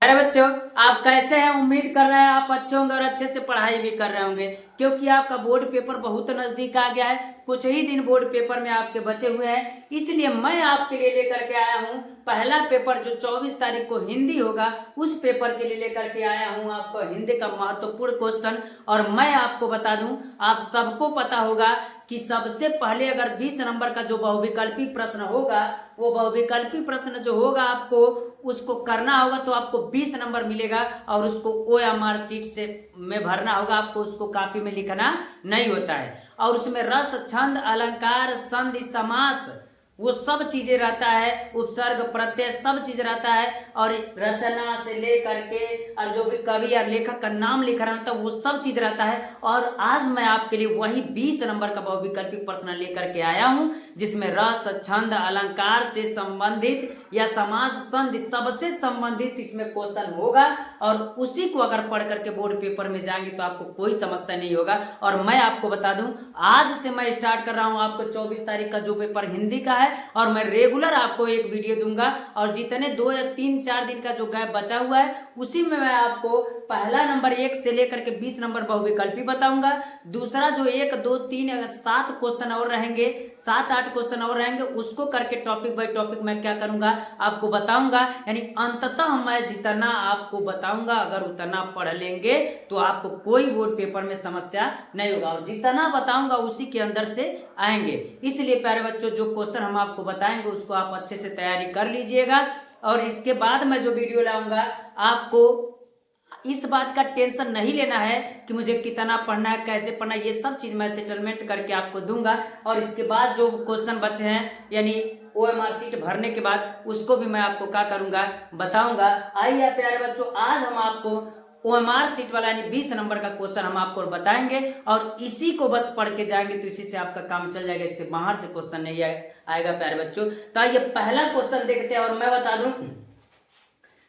अरे बच्चों, आप कैसे हैं? उम्मीद कर रहे हैं आप अच्छे होंगे और अच्छे से पढ़ाई भी कर रहे होंगे, क्योंकि आपका बोर्ड पेपर बहुत नजदीक आ गया है। कुछ ही दिन बोर्ड पेपर में आपके बचे हुए हैं, इसलिए मैं आपके लिए लेकर के आया हूं पहला पेपर जो 24 तारीख को हिंदी होगा। उस पेपर के लिए लेकर के आया हूं आपको हिंदी का महत्वपूर्ण क्वेश्चन। और मैं आपको बता दूं, आप सबको पता होगा कि सबसे पहले अगर 20 नंबर का जो बहुविकल्पी प्रश्न होगा, वो बहुविकल्पी प्रश्न जो होगा आपको उसको करना होगा, तो आपको 20 नंबर मिलेगा और उसको OMR शीट से में भरना होगा। आपको उसको कॉपी में लिखना नहीं होता है। और उसमें रस, छंद, अलंकार, संधि, समास, वो सब चीजें रहता है, उपसर्ग, प्रत्यय, सब चीज रहता है। और रचना से लेकर के और जो भी कवि या लेखक का नाम लिखा रहता है वो सब चीज रहता है। और आज मैं आपके लिए वही 20 नंबर का बहुविकल्पी प्रश्न लेकर के आया हूं, जिसमें रस, छंद, अलंकार से संबंधित या समास, संधि सबसे संबंधित इसमें क्वेश्चन होगा। और उसी को अगर पढ़ करके बोर्ड पेपर में जाएंगे तो आपको कोई समस्या नहीं होगा। और मैं आपको बता दूं, आज से मैं स्टार्ट कर रहा हूं आपको 24 तारीख का जो पेपर हिंदी का है, और मैं रेगुलर आपको एक वीडियो दूंगा। और जितने 2 या 3-4 दिन का जो गैप बचा हुआ है उसी में मैं आपको पहला नंबर 1 से लेकर के 20 नंबर बहुविकल्पी बताऊंगा। दूसरा जो 1, 2, 3 अगर 7 क्वेश्चन और रहेंगे, 7-8 क्वेश्चन और रहेंगे, उसको करके टॉपिक बाय टॉपिक मैं क्या करूंगा आपको बताऊंगा। यानी अंततः मैं जितना आपको बताऊंगा अगर उतना पढ़ लेंगे तो आपको कोई बोर्ड पेपर में समस्या नहीं होगा। और जितना बताऊंगा उसी के अंदर से आएंगे। इसलिए प्यारे बच्चों, जो क्वेश्चन हम आपको बताएंगे उसको आप अच्छे से तैयारी कर लीजिएगा। और इसके बाद मैं जो वीडियो लाऊंगा, आपको इस बात का टेंशन नहीं लेना है कि मुझे कितना पढ़ना है, कैसे पढ़ना है, ये सब चीज मैं सेटलमेंट करके आपको दूंगा। और इसके बाद जो क्वेश्चन बचे हैं यानी OMR शीट भरने के बाद, उसको भी मैं आपको क्या करूंगा बताऊंगा। आइए प्यारे बच्चों, आज हम आपको OMR शीट वाला यानी 20 नंबर का क्वेश्चन हम आपको बताएंगे और इसी को बस पढ़ के जाएंगे तो इसी से आपका काम चल जाएगा। इससे बाहर से क्वेश्चन नहीं आएगा प्यारे बच्चों। तो आइए पहला क्वेश्चन देखते हैं। और मैं बता दूं,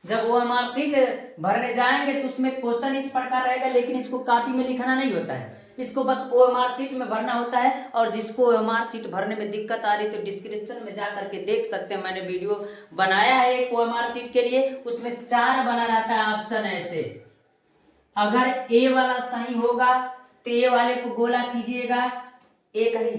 जब OMR शीट भरने जाएंगे तो उसमें क्वेश्चन इस प्रकार रहेगा, लेकिन इसको कॉपी में लिखना नहीं होता है, इसको बस OMR शीट में भरना होता है। और जिसको OMR शीट भरने में दिक्कत आ रही तो डिस्क्रिप्शन में जा करके देख सकते हैं, मैंने वीडियो बनाया है एक OMR शीट के लिए। उसमें 4 बना रहता है ऑप्शन ऐसे। अगर A वाला सही होगा तो A वाले को गोला कीजिएगा, एक ही।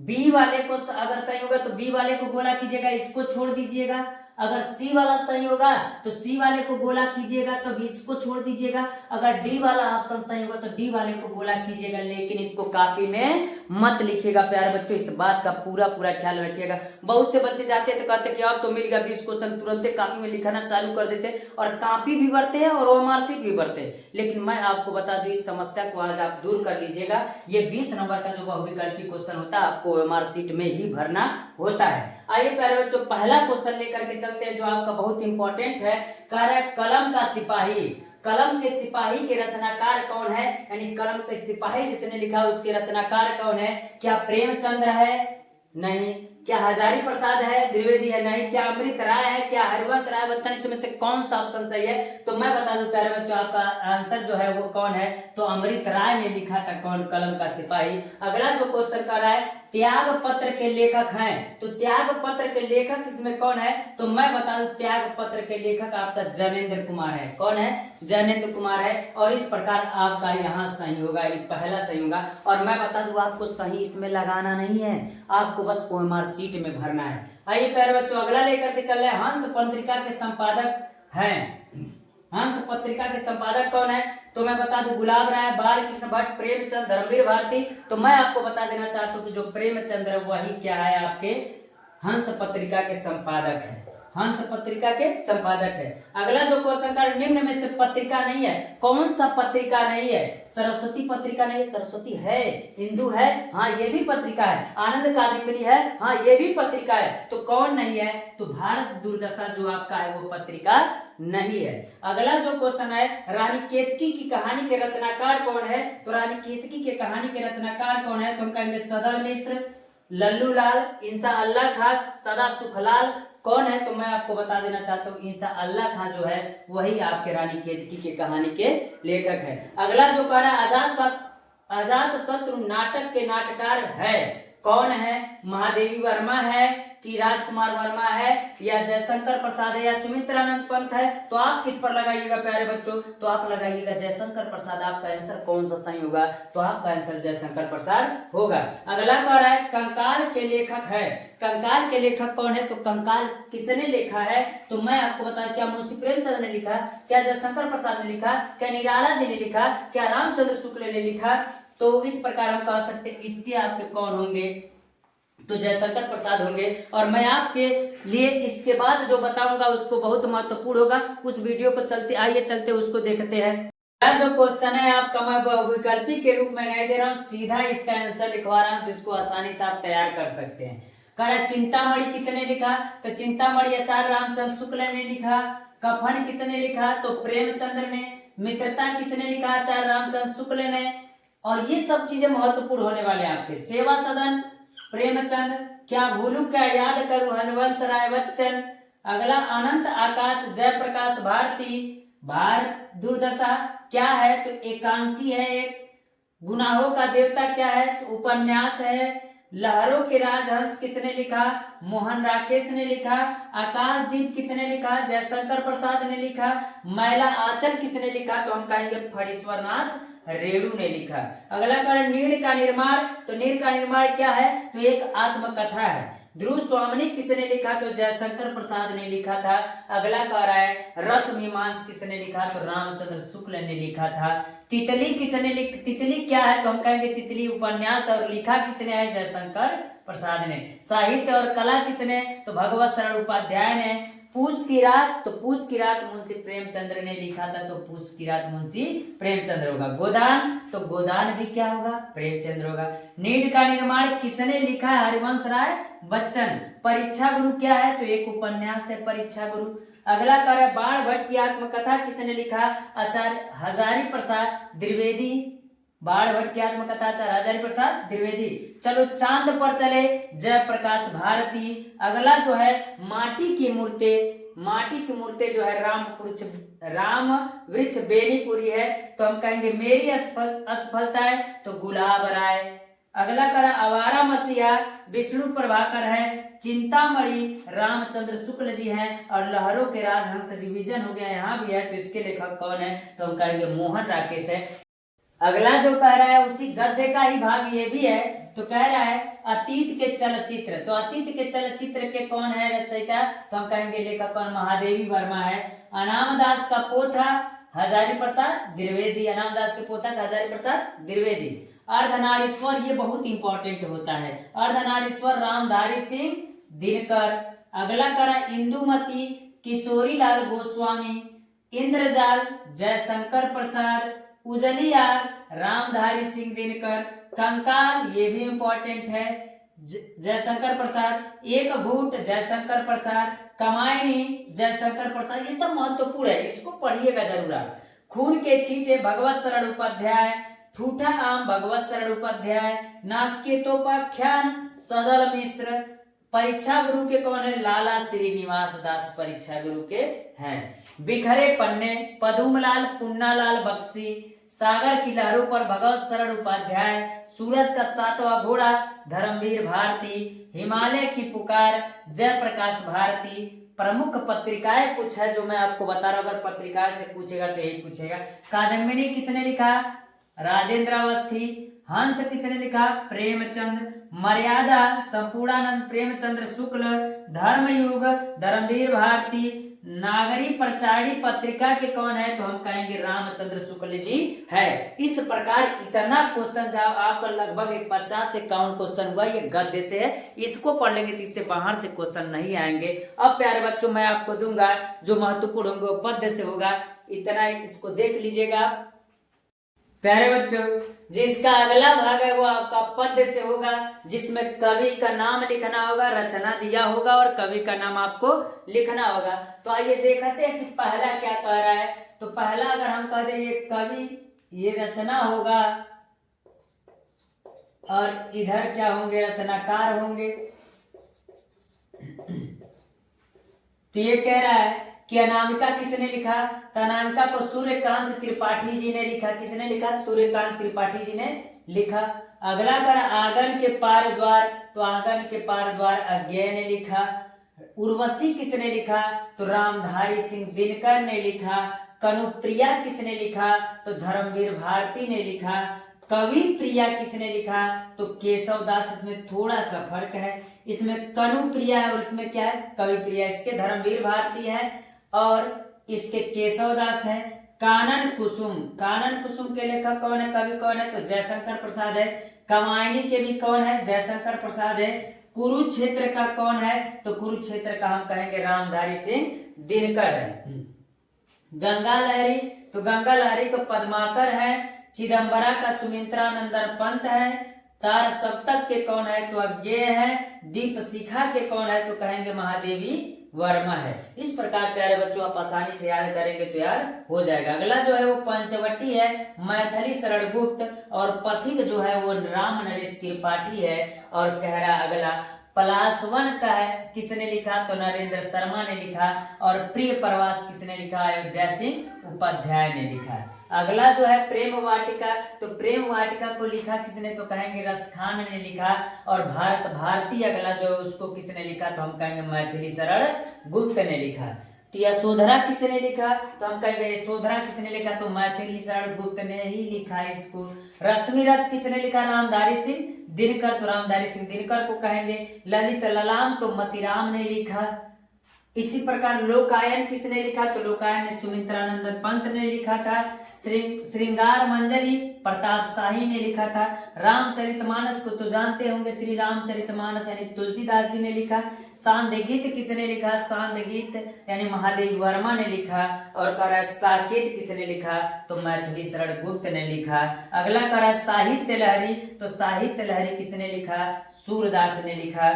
B वाले को अगर सही होगा तो B वाले को गोला कीजिएगा, इसको छोड़ दीजिएगा। अगर C वाला सही होगा तो C वाले को गोला कीजिएगा, तब इसको छोड़ दीजिएगा। अगर D वाला ऑप्शन सही होगा तो D वाले को गोला कीजिएगा, लेकिन इसको कॉपी में मत लिखिएगा प्यारे बच्चों। इस बात का पूरा ख्याल रखिएगा। बहुत से बच्चे जाते हैं तो कहते हैं कि अब तो मिल गया 20 क्वेश्चन, तुरंत कॉपी में लिखना चालू कर देते हैं और कॉपी भी भरते हैं और OMR शीट भी भरते हैं। लेकिन मैं आपको बता दूं, इस समस्या को आज आप दूर कर लीजिएगा। ये 20 नंबर का जो बहुविकल्पी क्वेश्चन होता है आपको OMR शीट में ही भरना होता है। आइए प्यारे बच्चों, पहला क्वेश्चन लेकर के चलते हैं जो आपका बहुत इंपॉर्टेंट है। कह रहा है कलम का सिपाही। कलम के सिपाही के रचनाकार कौन है? यानी कलम के सिपाही जिसने लिखा उसके रचनाकार कौन है? क्या प्रेमचंद्र है? नहीं। क्या हजारी प्रसाद है? द्विवेदी है? नहीं। क्या अमृत राय है? क्या हरिवंश राय बच्चन? इसमें से कौन सा ऑप्शन सही है? तो मैं बता दूं प्यारे बच्चों, आपका आंसर जो है वो कौन है? तो अमृत राय ने लिखा था कौन? कलम का सिपाही। अगला जो क्वेश्चन कर रहा है, त्याग पत्र के लेखक हैं, तो त्याग पत्र के लेखक इसमें कौन है? तो मैं बता दूं, त्याग पत्र के लेखक आपका जैनेन्द्र कुमार है। कौन है? जैनेन्द्र कुमार है। और इस प्रकार आपका यहाँ सही होगा, पहला सही होगा। और मैं बता दूं, आपको सही इसमें लगाना नहीं है, आपको बस OMR शीट में भरना है। आइए प्यारे बच्चों, अगला लेकर के चल रहे हैं, हंस पत्रिका के संपादक हैं। हंस पत्रिका के संपादक कौन है? तो मैं बता दूं, गुलाब राय, बाल कृष्ण भट्ट, प्रेमचंद, धर्मवीर भारती। तो मैं आपको बता देना चाहता हूं कि जो प्रेमचंद है वही क्या है? आपके हंस पत्रिका के संपादक है। हंस पत्रिका के संपादक है। अगला जो क्वेश्चन का, निम्न में से पत्रिका नहीं है। कौन सा पत्रिका नहीं है? सरस्वती पत्रिका नहीं है। सरस्वती है, हिंदू है, हाँ ये भी पत्रिका है। आनंद कादम्बरी है, हाँ ये भी पत्रिका है। तो कौन नहीं है? तो भारत दुर्दशा जो आपका है वो पत्रिका नहीं है। अगला जो क्वेश्चन है, रानी केतकी की कहानी के रचनाकार कौन है? तो रानी केतकी के कहानी के रचनाकार कौन है? तो हम कहेंगे सदर मिश्र, लल्लू लाल, इंसा अल्लाह खां, सदा सुखलाल। कौन है? तो मैं आपको बता देना चाहता हूँ, इंसा अल्लाह खां जो है वही आपके रानी केतकी के कहानी के लेखक है। अगला जो कह रहा है, अजात शत्रु नाटक के नाटककार है। कौन है? महादेवी वर्मा है, कि राजकुमार वर्मा है या जयशंकर प्रसाद है या सुमित्रानंद पंत है, तो आप किस पर लगाइएगा प्यारे बच्चों? तो आप लगाइएगा जयशंकर प्रसाद। आपका आंसर कौन सा सही होगा? तो आपका आंसर जयशंकर प्रसाद होगा। अगला कह रहा है कंकाल के लेखक है। कंकाल के लेखक कौन है? तो कंकाल किसने लिखा है? तो मैं आपको बता, क्या मुंशी प्रेमचंद ने लिखा, क्या जयशंकर प्रसाद ने लिखा, क्या निराला जी ने लिखा, क्या रामचंद्र शुक्ल ने लिखा? तो इस प्रकार हम कह सकते हैं इसके आपके कौन होंगे? तो जयशंकर प्रसाद होंगे। और मैं आपके लिए इसके बाद जो बताऊंगा उसको बहुत महत्वपूर्ण होगा। उस वीडियो को चलते उसको देखते हैं। जो क्वेश्चन है आपका मैं विकल्पी के रूप में नहीं दे रहा हूँ, सीधा इसका आंसर लिखवा रहा हूँ जिसको आसानी से आप तैयार कर सकते हैं। कह चिंतामणि किसने लिखा? तो चिंतामणि आचार्य रामचंद्र शुक्ल ने लिखा। कफन किसने लिखा? तो प्रेमचंद्र ने। मित्रता किसने लिखा? आचार्य रामचंद्र शुक्ल ने। और ये सब चीजें महत्वपूर्ण होने वाले आपके। सेवा सदन प्रेमचंद। क्या भूलू क्या याद करूं हरवंश राय बच्चन। अगला अनंत आकाश जयप्रकाश भारती। भारत दुर्दशा क्या है? तो एकांकी है एक। गुनाहों का देवता क्या है? तो उपन्यास है। लहरों के राजहंस किसने लिखा? मोहन राकेश ने लिखा। आकाशदीप किसने लिखा? जयशंकर प्रसाद ने लिखा। मैला आंचल किसने लिखा? तो हम कहेंगे फणीश्वरनाथ रेणु ने लिखा। अगला कारण नीड़ का निर्माण। तो नीड़ का निर्माण क्या है? तो एक आत्मकथा है। ध्रुव स्वामिनी किसने लिखा? तो जयशंकर प्रसाद ने लिखा था। अगला कह रहा है रस मीमांस किसने लिखा? तो रामचंद्र शुक्ल ने लिखा था। तितली किसने तितली क्या है? तो हम कहेंगे तितली उपन्यास। और लिखा किसने है? जयशंकर प्रसाद ने। साहित्य और कला किसने? तो भगवत शरण उपाध्याय ने। पूस की रात। तो पूस की रात मुंशी प्रेमचंद्र ने लिखा था। तो पूस की रात मुंशी प्रेमचंद्र होगा। गोदान। तो गोदान भी क्या होगा? प्रेमचंद्र होगा। नीड़ का निर्माण किसने लिखा है? हरिवंश राय बच्चन। परीक्षा गुरु क्या है? तो एक उपन्यास है परीक्षा गुरु। अगला कर है बाण भट्ट की आत्मकथा किसने लिखा? आचार्य हजारी प्रसाद द्विवेदी। बाण भट्ट की आत्मकथा आचार्य हजारी प्रसाद द्विवेदी। चलो चांद पर चले जयप्रकाश भारती। अगला जो है माटी की मूर्ति। माटी की मूर्ति जो है राम वृक्ष बेनीपुरी है। तो हम कहेंगे मेरी असफलता है। तो गुलाब राय। अगला करा आवारा मसीहा विष्णु प्रभाकर है। चिंतामणि रामचंद्र शुक्ल जी हैं। और लहरों के राजहंस रिवीजन हो गया, यहाँ भी है। तो इसके लेखक कौन है? तो हम कहेंगे मोहन राकेश है। अगला जो कह रहा है उसी गद्य का ही भाग ये भी है। तो कह रहा है अतीत के चलचित्र। तो अतीत के चलचित्र के कौन है रचयिता? तो हम कहेंगे लेखक कौन? महादेवी वर्मा है। अनामदास का पोथा हजारी प्रसाद द्विवेदी। अनामदास के पोथा हजारी प्रसाद द्विवेदी। अर्धनारीश्वर ये बहुत इंपॉर्टेंट होता है। अर्धनारीश्वर रामधारी सिंह दिनकर। अगला करा इंदुमती किशोरीलाल गोस्वामी। इंद्रजाल जयशंकर प्रसाद। उजलियार रामधारी सिंह दिनकर। कंकाल ये भी इंपॉर्टेंट है जयशंकर प्रसाद। एक घूट जयशंकर प्रसाद। कमायनी जयशंकर प्रसाद। ये सब महत्वपूर्ण है, इसको पढ़िएगा जरूर आप। खून के छींटे भगवत शरण उपाध्याय। ठूठा आम भगवत शरण उपाध्याय। नासकेतोपाख्यान सदल मिश्र। परीक्षा गुरु के कौन है? लाला श्रीनिवास दास परीक्षा गुरु के हैं। बिखरे पन्ने पदुमलाल पुन्नालाल बख्शी। सागर की लहरों पर भगवत शरण उपाध्याय। सूरज का सातवां घोड़ा धर्मवीर भारती। हिमालय की पुकार जयप्रकाश भारती। प्रमुख पत्रिकाएं कुछ है जो मैं आपको बता रहा हूं, अगर पत्रिकाएं से पूछेगा तो यही पूछेगा। कादम्बिनी किसने लिखा? राजेंद्र अवस्थी। हंस किसने लिखा? प्रेमचंद। मर्यादा संपूर्णानंद प्रेमचंद्र शुक्ल। धर्मयुग धर्मवीर भारती। नागरी प्रचारी पत्रिका के कौन है? तो हम कहेंगे रामचंद्र शुक्ल जी है। इस प्रकार इतना क्वेश्चन जब आपका लगभग 50 से 51 क्वेश्चन हुआ, ये गद्य से है। इसको पढ़ लेंगे तो इससे बाहर से क्वेश्चन नहीं आएंगे। अब प्यारे बच्चों मैं आपको दूंगा जो महत्वपूर्ण होंगे वो पद्य से होगा। इतना इसको देख लीजिएगा प्यारे बच्चों। जिसका अगला भाग है वो आपका पद्य से होगा, जिसमें कवि का नाम लिखना होगा, रचना दिया होगा और कवि का नाम आपको लिखना होगा। तो आइए देखते हैं कि पहला क्या कह रहा है। तो पहला अगर हम कह दें ये कवि, ये रचना होगा और इधर क्या होंगे? रचनाकार होंगे। तो ये कह रहा है कि अनामिका किसने लिखा? तो अनामिका को सूर्यकांत त्रिपाठी जी ने लिखा। किसने लिखा? सूर्यकांत त्रिपाठी जी ने लिखा। अगला कर आंगन के पार द्वार, तो आंगन के पार द्वार अज्ञेय ने लिखा। उर्वशी किसने लिखा, तो रामधारी सिंह दिनकर ने लिखा। कनुप्रिया किसने लिखा, तो धर्मवीर भारती ने लिखा। कवि प्रिया किसने लिखा, तो केशवदास। इसमें थोड़ा सा फर्क है, इसमें कनुप्रिया है और इसमें क्या है, कवि प्रिया। इसके धर्मवीर भारती है और इसके केशवदास है। कानन कुसुम, कानन कुसुम के लेखक कौन है, कवि कौन है, तो जयशंकर प्रसाद है। कामायनी के भी कौन है, जयशंकर प्रसाद है। कुरुक्षेत्र का कौन है, तो कुरुक्षेत्र का हम कहेंगे रामधारी सिंह दिनकर है। गंगा लहरी, तो गंगा लहरी को पद्माकर है। चिदम्बरा का सुमित्रानंदन पंत है। तार सप्तक के कौन है, तो अज्ञेय है। दीप शिखा के कौन है, तो कहेंगे महादेवी वर्मा है। इस प्रकार प्यारे बच्चों आप आसानी से याद करेंगे तो यार हो जाएगा। अगला जो है वो पंचवटी है, मैथिली शरण गुप्त, और पथिक जो है वो राम नरेश त्रिपाठी है। और कह रहा अगला पलासवन का है, किसने लिखा, तो नरेंद्र शर्मा ने लिखा। और प्रिय प्रवास किसने लिखा, अयोध्या सिंह उपाध्याय ने लिखा। अगला जो है प्रेम वाटिका, तो प्रेम वाटिका को लिखा किसने, तो कहेंगे रसखान ने लिखा। और भारत भारती अगला जो है उसको किसने लिखा, तो हम कहेंगे मैथिली शरण गुप्त ने लिखा। तो यशोधरा किसने लिखा, तो हम कहेंगे यशोधरा किसने लिखा, तो मैथिली शरण गुप्त ने ही लिखा है इसको। रश्मि रथ किसने लिखा, रामधारी सिंह दिनकर, तो रामधारी सिंह दिनकर को कहेंगे। ललित ललाम तो मतिराम ने लिखा। इसी प्रकार लोकायन किसने लिखा, तो लोकायन ने सुमित्रानंदन पंत ने लिखा था। श्रृंगार मंजरी प्रताप शाही ने लिखा था। रामचरितमानस को तो जानते होंगे, श्री रामचरितमानस यानी तुलसीदास जी ने लिखा। सांध्य गीत किसने लिखा, सांध्य गीत यानी महादेवी वर्मा ने लिखा। और कह रहा है साकेत किसने लिखा, तो मैथिली शरण गुप्त ने लिखा। अगला कह रहा है साहित्य लहरी, तो साहित्य लहरी किसने लिखा, सूरदास ने लिखा।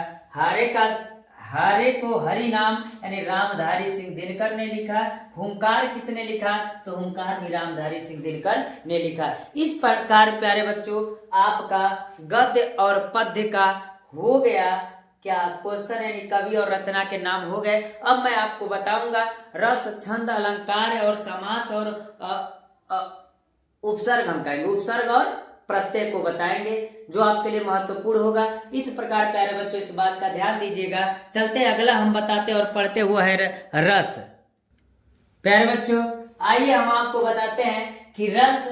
हारे को हरि नाम यानी रामधारी सिंह दिनकर ने लिखा। हुंकार किसने लिखा, तो हुंकार भी रामधारी सिंह दिनकर ने लिखा। इस प्रकार प्यारे बच्चों आपका गद्य और पद्य का हो गया क्या क्वेश्चन, यानी कवि और रचना के नाम हो गए। अब मैं आपको बताऊंगा रस, छंद, अलंकार और समास और उपसर्ग हम कहेंगे, उपसर्ग और प्रत्यय को बताएंगे जो आपके लिए महत्वपूर्ण होगा। इस प्रकार प्यारे बच्चों इस बात का ध्यान दीजिएगा। चलते अगला हम बताते और पढ़ते हुए है रस। प्यारे बच्चों आइए हम आपको बताते हैं कि रस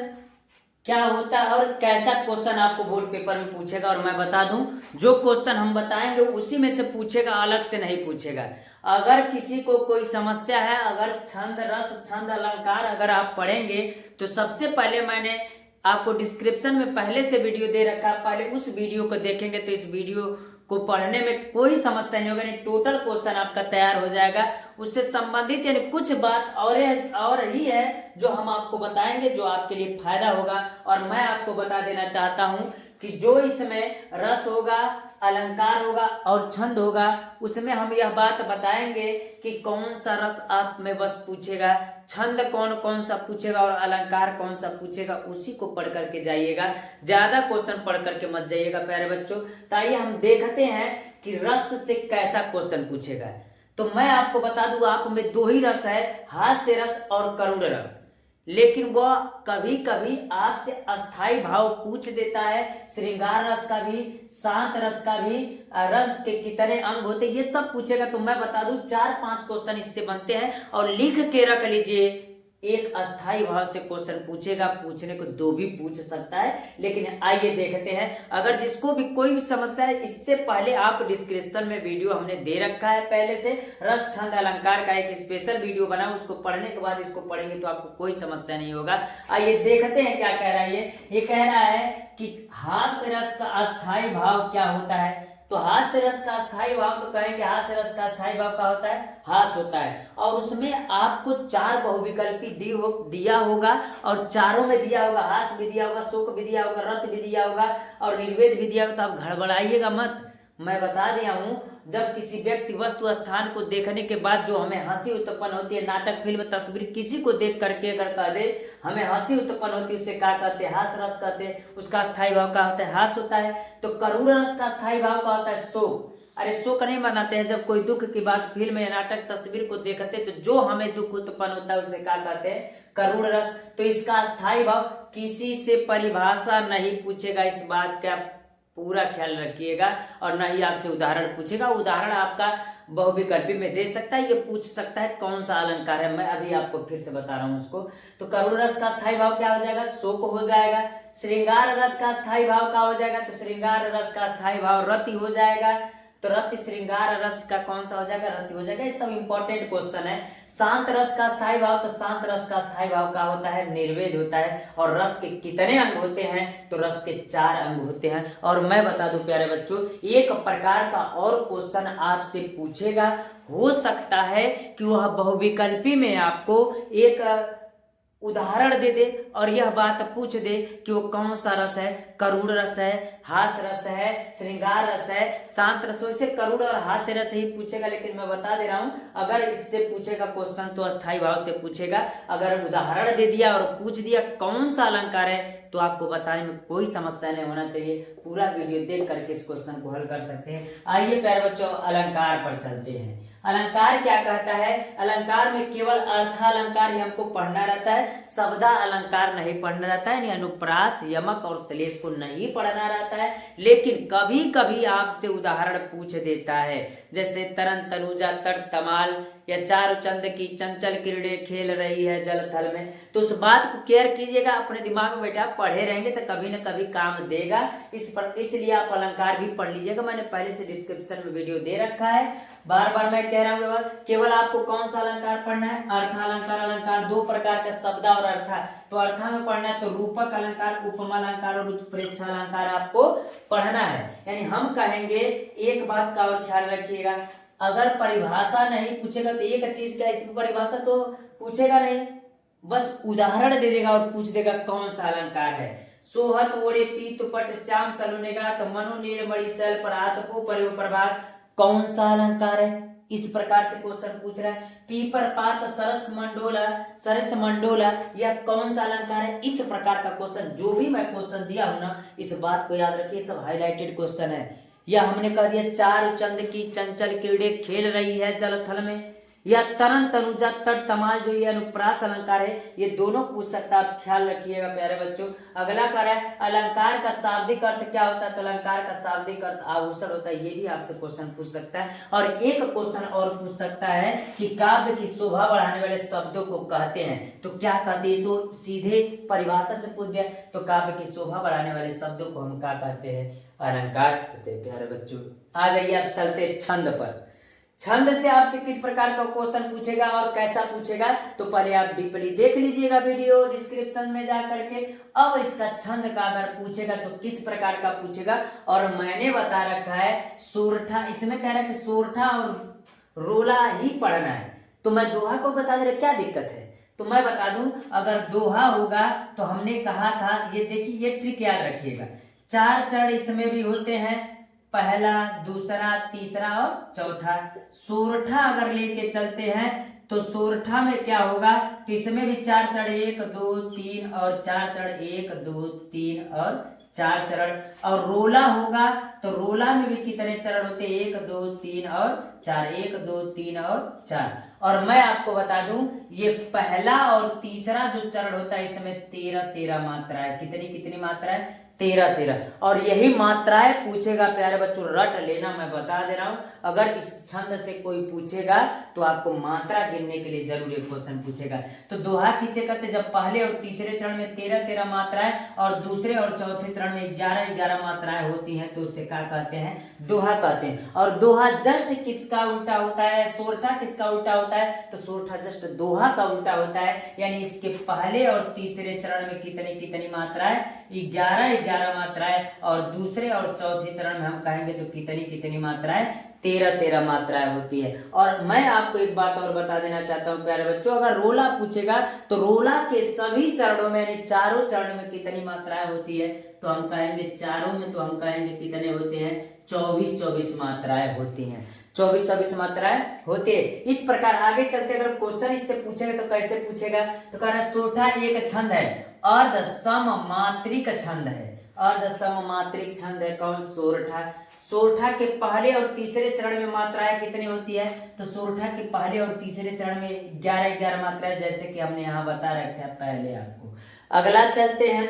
क्या होता है और कैसा क्वेश्चन आपको बोर्ड पेपर में पूछेगा। और मैं बता दूं जो क्वेश्चन हम बताएंगे उसी में से पूछेगा, अलग से नहीं पूछेगा। अगर किसी को कोई समस्या है, अगर छंद, रस, छंद, अलंकार अगर आप पढ़ेंगे तो सबसे पहले मैंने आपको डिस्क्रिप्शन में पहले से वीडियो दे रखा है, पहले उस वीडियो को देखेंगे तो इस वीडियो को पढ़ने में कोई समस्या नहीं होगा। यानी टोटल क्वेश्चन आपका तैयार हो जाएगा। उससे संबंधित यानी कुछ बात और ही है जो हम आपको बताएंगे जो आपके लिए फायदा होगा। और मैं आपको बता देना चाहता हूं कि जो इसमें रस होगा, अलंकार होगा और छंद होगा, उसमें हम यह बात बताएंगे कि कौन सा रस आप में बस पूछेगा, छंद कौन कौन सा पूछेगा और अलंकार कौन सा पूछेगा, उसी को पढ़ करके जाइएगा। ज्यादा क्वेश्चन पढ़ करके मत जाइएगा प्यारे बच्चों। तो आइए हम देखते हैं कि रस से कैसा क्वेश्चन पूछेगा। तो मैं आपको बता दूं आप में दो ही रस है, हास्य रस और करुण रस। लेकिन वह कभी कभी आपसे अस्थाई भाव पूछ देता है। श्रृंगार रस का भी, शांत रस का भी, रस के कितने अंग होते ये सब पूछेगा। तो मैं बता दूं 4-5 क्वेश्चन इससे बनते हैं और लिख के रख लीजिए। एक अस्थाई भाव से क्वेश्चन पूछेगा, पूछने को दो भी पूछ सकता है। लेकिन आइए देखते हैं, अगर जिसको भी कोई भी समस्या है, इससे पहले आप डिस्क्रिप्शन में वीडियो हमने दे रखा है पहले से, रस, छंद, अलंकार का एक स्पेशल वीडियो बना, उसको पढ़ने के बाद इसको पढ़ेंगे तो आपको कोई समस्या नहीं होगा। आइए देखते हैं क्या कह रहा है ये कह रहा है कि हास्य रस का अस्थाई भाव क्या होता है। तो हास्य रस का अस्थाई भाव, तो कहेंगे हास्य रस का अस्थाई भाव क्या होता है, हास होता है। और उसमें आपको 4 बहुविकल्पी दिया होगा और चारों में दिया होगा, हास भी दिया होगा, शोक भी दिया होगा, रत भी दिया होगा और निर्वेद भी दिया होगा। तो आप घड़बड़ाइएगा मत, मैं बता दिया हूं। जब किसी व्यक्ति, वस्तु, स्थान को देखने के बाद जो हमें हंसी उत्पन्न होती है, नाटक, फिल्म, तस्वीर, किसी को देख करके अगर कह दे हमें हंसी उत्पन्न होती है, उसे क्या कहते हैं, हास रस कहते हैं। उसका स्थायी भाव क्या होता है, हास होता है। तो करुण रस का स्थायी भाव क्या होता है, शोक। अरे शोक नहीं मनाते हैं, जब कोई दुख की बात फिल्म या नाटक तस्वीर को देखते तो जो हमें दुख उत्पन्न होता है उसे क्या कहते हैं? करुण रस। तो इसका स्थायी भाव किसी से परिभाषा नहीं पूछेगा, इस बात का पूरा ख्याल रखिएगा। और न ही आपसे उदाहरण पूछेगा, उदाहरण आपका बहुविकल्पी में दे सकता है, ये पूछ सकता है कौन सा अलंकार है, मैं अभी आपको फिर से बता रहा हूं उसको। तो करुण रस का स्थायी भाव क्या हो जाएगा? शोक हो जाएगा। श्रृंगार रस का स्थायी भाव क्या हो जाएगा? तो श्रृंगार रस का स्थायी भाव रति हो जाएगा। तो रति श्रृंगार रस का कौन सा हो जाएगा? रति हो जाएगा। ये सब इंपॉर्टेंट क्वेश्चन है। शांत रस का स्थायी भाव, तो शांत रस का स्थायी भाव क्या होता है? निर्वेद होता है। और रस के कितने अंग होते हैं? तो रस के 4 अंग होते हैं। और मैं बता दूं प्यारे बच्चों, एक प्रकार का और क्वेश्चन आपसे पूछेगा, हो सकता है कि वह बहुविकल्पी में आपको एक उदाहरण दे दे और यह बात पूछ दे कि वो कौन सा रस है, करुण रस है, हास रस है, श्रृंगार रस है, शांत रस है। इसे करुण और हास्य रस ही पूछेगा, लेकिन मैं बता दे रहा हूं, अगर इससे पूछेगा क्वेश्चन तो अस्थायी भाव से पूछेगा। अगर उदाहरण दे दिया और पूछ दिया कौन सा अलंकार है तो आपको बताने में कोई समस्या नहीं होना चाहिए। पूरा वीडियो देख करके इस क्वेश्चन को हल कर सकते हैं। आइए प्यारे बच्चों अलंकार पर चलते हैं। अलंकार क्या कहता है? अलंकार में केवल अर्थालंकार ही हमको पढ़ना रहता है, शब्दा अलंकार नहीं पढ़ना रहता है, यानी अनुप्रास, यमक और श्लेष को नहीं पढ़ना रहता है। लेकिन कभी कभी आपसे उदाहरण पूछ देता है, जैसे तरन तनुजा तट तमाल या चारु चंद की चंचल किरणें खेल रही है जल थल में। तो उस बात को केयर कीजिएगा, अपने दिमाग में बैठा पढ़े रहेंगे तो कभी न कभी काम देगा। इसलिए आप अलंकार भी पढ़ लीजिएगा, मैंने पहले से डिस्क्रिप्शन में वीडियो दे रखा है। बार बार मैं कह रहा हूँ, केवल आपको कौन सा अलंकार पढ़ना है? अर्थालंकार। अलंकार 2 प्रकार का, शब्दा और अर्था। तो अर्था में पढ़ना है तो रूपक अलंकार, उपमा अलंकार और उत्प्रेक्षा अलंकार आपको पढ़ना है। यानी हम कहेंगे, एक बात का और ख्याल रखिएगा, अगर परिभाषा नहीं पूछेगा तो एक चीज क्या, इसमें परिभाषा तो पूछेगा नहीं, बस उदाहरण दे देगा और पूछ देगा कौन सा अलंकार है। सोहत ओढ़े पीत पट श्याम सलुनेगा तो मनु नीलमणि शैल परात पो पर्यो प्रभात, कौन सा अलंकार है? इस प्रकार से क्वेश्चन पूछ रहा है। पीपर पात सरस मंडोला, यह कौन सा अलंकार है? इस प्रकार का क्वेश्चन, जो भी मैं क्वेश्चन दिया हूं ना, इस बात को याद रखिए, सब हाईलाइटेड क्वेश्चन है। या हमने कह दिया चारु चंद की चंचल किरणें खेल रही है जल थल में, या तरन तनुजा तट तमाल, जो ये अनुप्रास अलंकार है, ये दोनों पूछ सकता है। आप ख्याल रखिएगा प्यारे बच्चों। अगला कह रहा है अलंकार का शाब्दिक अर्थ क्या होता है? तो अलंकार का शाब्दिक अर्थ आभूषण होता है। ये भी आपसे क्वेश्चन पूछ सकता है। और एक क्वेश्चन और पूछ सकता है कि काव्य की शोभा बढ़ाने वाले शब्दों को कहते हैं, तो क्या कहते हैं? तो सीधे परिभाषा से पूछ दिया, तो काव्य की शोभा बढ़ाने वाले शब्दों को हम क्या कहते हैं? अलंकार कहते हैं। प्यारे बच्चों आ जाइए, अब चलते छंद पर। छंद से आपसे किस प्रकार का क्वेश्चन पूछेगा और कैसा पूछेगा, तो पहले आप डीपली देख लीजिएगा वीडियो डिस्क्रिप्शन में जा करके। अब इसका छंद का अगर पूछेगा तो किस प्रकार का पूछेगा, और मैंने बता रखा है सोरठा, इसमें कह रहा है कि सोरठा और रोला ही पढ़ना है। तो मैं दोहा को बता दे रहा, क्या दिक्कत है? तो मैं बता दूं, अगर दोहा होगा तो हमने कहा था, ये देखिए ये ट्रिक याद रखिएगा, 4 चरण इसमें भी होते हैं, पहला, दूसरा, तीसरा और चौथा। सोरठा अगर लेके चलते हैं तो सोरठा में क्या होगा? तो इसमें भी 4 चरण, 1 2 3 और 4 चरण, 1 2 3 और 4 चरण। और रोला होगा तो रोला में भी कितने चरण होते हैं? 1 2 3 और 4, 1 2 3 और 4। और मैं आपको बता दूं, ये पहला और तीसरा जो चरण होता है इसमें 13 मात्रा है। कितनी मात्रा है? 13। और यही मात्राएं पूछेगा प्यारे बच्चों, रट लेना, मैं बता दे रहा हूं। अगर इस छंद से कोई पूछेगा तो आपको मात्रा गिनने के लिए जरूर एक क्वेश्चन पूछेगा। तो दोहा किसे कहते? जब पहले और तीसरे चरण में 13 मात्राएं और दूसरे और चौथे चरण में 11 मात्राएं होती हैं तो उसे क्या कहते हैं? दोहा कहते हैं। और दोहा जस्ट किसका उल्टा होता है? सोरठा किसका उल्टा होता है? तो सोरठा जस्ट दोहा का उल्टा होता है। यानी इसके पहले और तीसरे चरण में कितनी मात्राएं? 11 मात्राएं, और दूसरे और चौथे चरण में हम कहेंगे तो कितनी मात्राएं? 13 मात्राएं होती है। और मैं आपको एक बात और बता देना चाहता हूं प्यारे बच्चों, अगर रोला पूछेगा तो रोला के सभी चरणों में, यानी चारों चरणों में कितनी मात्राएं होती है? तो हम कहेंगे चारों में, तो हम कहेंगे कितने होते हैं? 24 मात्राएं होती हैं। 24 मात्राएं होती है। इस प्रकार आगे चलते अगर क्वेश्चन इससे पूछेगा तो कैसे पूछेगा? तो कह रहा है सोरठा एक छंद है, अर्ध सममात्रिक छंद है। अर्ध सममात्रिक छंद है कौन? सोरठा। सोरठा के पहले और तीसरे चरण में मात्राएं कितनी होती है? तो सोरठा के पहले और तीसरे चरण में 11-11 मात्राएं, जैसे कि हमने यहाँ बता रखा है पहले आपको। अगला चलते हैं,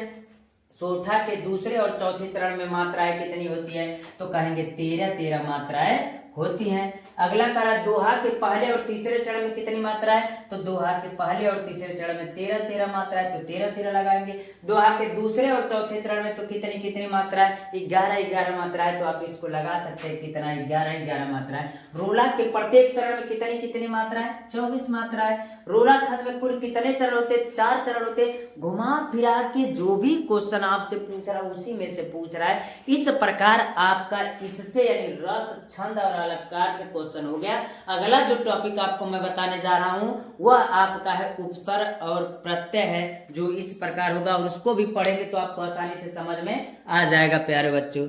सोरठा के दूसरे और चौथे चरण में मात्राएं कितनी होती है? तो कहेंगे 13-13 मात्राएं होती हैं। अगला करा दोहा के पहले और तीसरे चरण में कितनी मात्रा है? तो दोहा के पहले और तीसरे चरण में 13-13 मात्रा है, तो 13-13 लगाएंगे। दोहा के दूसरे और चौथे चरण में तो कितनी कितनी मात्रा है? 11-11 मात्रा है, तो आप इसको लगा सकते हैं कितना? 11-11 मात्रा है। रोला के प्रत्येक चरण में कितनी कितनी मात्रा है? 24 मात्रा है। रोला छंद में कुल कितने चरण होते? 4 चरण होते। घुमा फिरा के जो भी क्वेश्चन आपसे पूछ रहा है उसी में से पूछ रहा है। इस प्रकार आपका इससे यानी रस, छंद और अलंकार से क्वेश्चन हो गया। अगला जो टॉपिक आपको मैं बताने जा रहा हूं वह आपका है उपसर्ग और प्रत्यय है, जो इस प्रकार होगा, और उसको भी पढ़ेंगे तो आपको आसानी से समझ में आ जाएगा प्यारे बच्चों।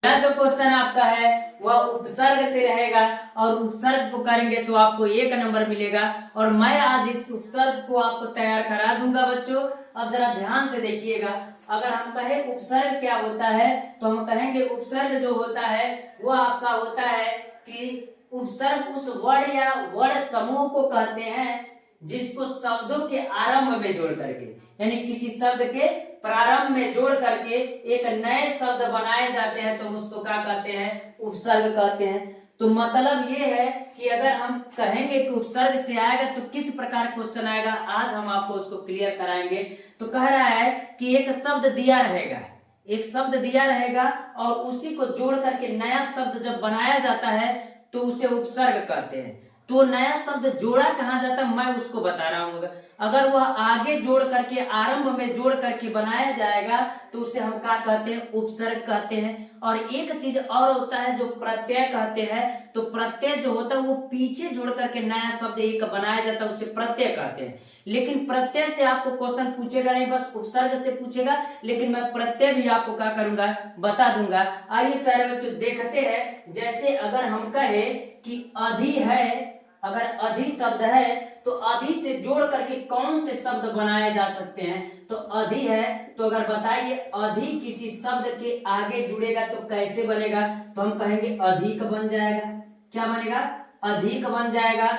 जो क्वेश्चन आपका है वह उपसर्ग से रहेगा, और उपसर्ग को करेंगे तो आपको 1 नंबर मिलेगा। और मैं आज इस उपसर्ग को आपको तैयार करा दूंगा बच्चों। अब जरा ध्यान से देखिएगा, अगर हम कहें उपसर्ग क्या होता है तो हम कहेंगे उपसर्ग जो होता है वह आपका होता है कि उपसर्ग उस वर्ण या वर्ण समूह को कहते हैं जिसको शब्दों के आरंभ में जोड़ करके, यानी किसी शब्द के प्रारंभ में जोड़ करके एक नए शब्द बनाए जाते हैं, तो उसको क्या कहते हैं? उपसर्ग कहते हैं। तो मतलब ये है कि अगर हम कहेंगे कि उपसर्ग से आएगा तो किस प्रकार क्वेश्चन आएगा, आज हम आपको उसको क्लियर कराएंगे। तो कह रहा है कि एक शब्द दिया रहेगा, एक शब्द दिया रहेगा और उसी को जोड़ करके नया शब्द जब बनाया जाता है तो उसे उपसर्ग कहते हैं। तो नया शब्द जोड़ा कहाँ जाता है मैं उसको बता रहा हूँ। अगर वह आगे जोड़ करके, आरंभ में जोड़ करके बनाया जाएगा तो उसे हम क्या कहते हैं? उपसर्ग कहते हैं। और एक चीज और होता है जो प्रत्यय कहते हैं। तो प्रत्यय जो होता है वो पीछे जोड़ करके नया शब्द एक बनाया जाता है, उसे प्रत्यय कहते हैं। लेकिन प्रत्यय से आपको क्वेश्चन पूछेगा नहीं, बस उपसर्ग से पूछेगा, लेकिन मैं प्रत्यय भी आपको क्या करूंगा? बता दूंगा। आइए प्यारे बच्चों देखते हैं, जैसे अगर हम कहे कि अधि है, अगर अधि शब्द है तो अधि से जोड़ करके कौन से शब्द बनाए जा सकते हैं? तो अधि है, तो अगर बताइए अधि किसी शब्द के आगे जुड़ेगा तो कैसे बनेगा? तो हम कहेंगे अधिक बन जाएगा। क्या बनेगा? अधिक बन जाएगा।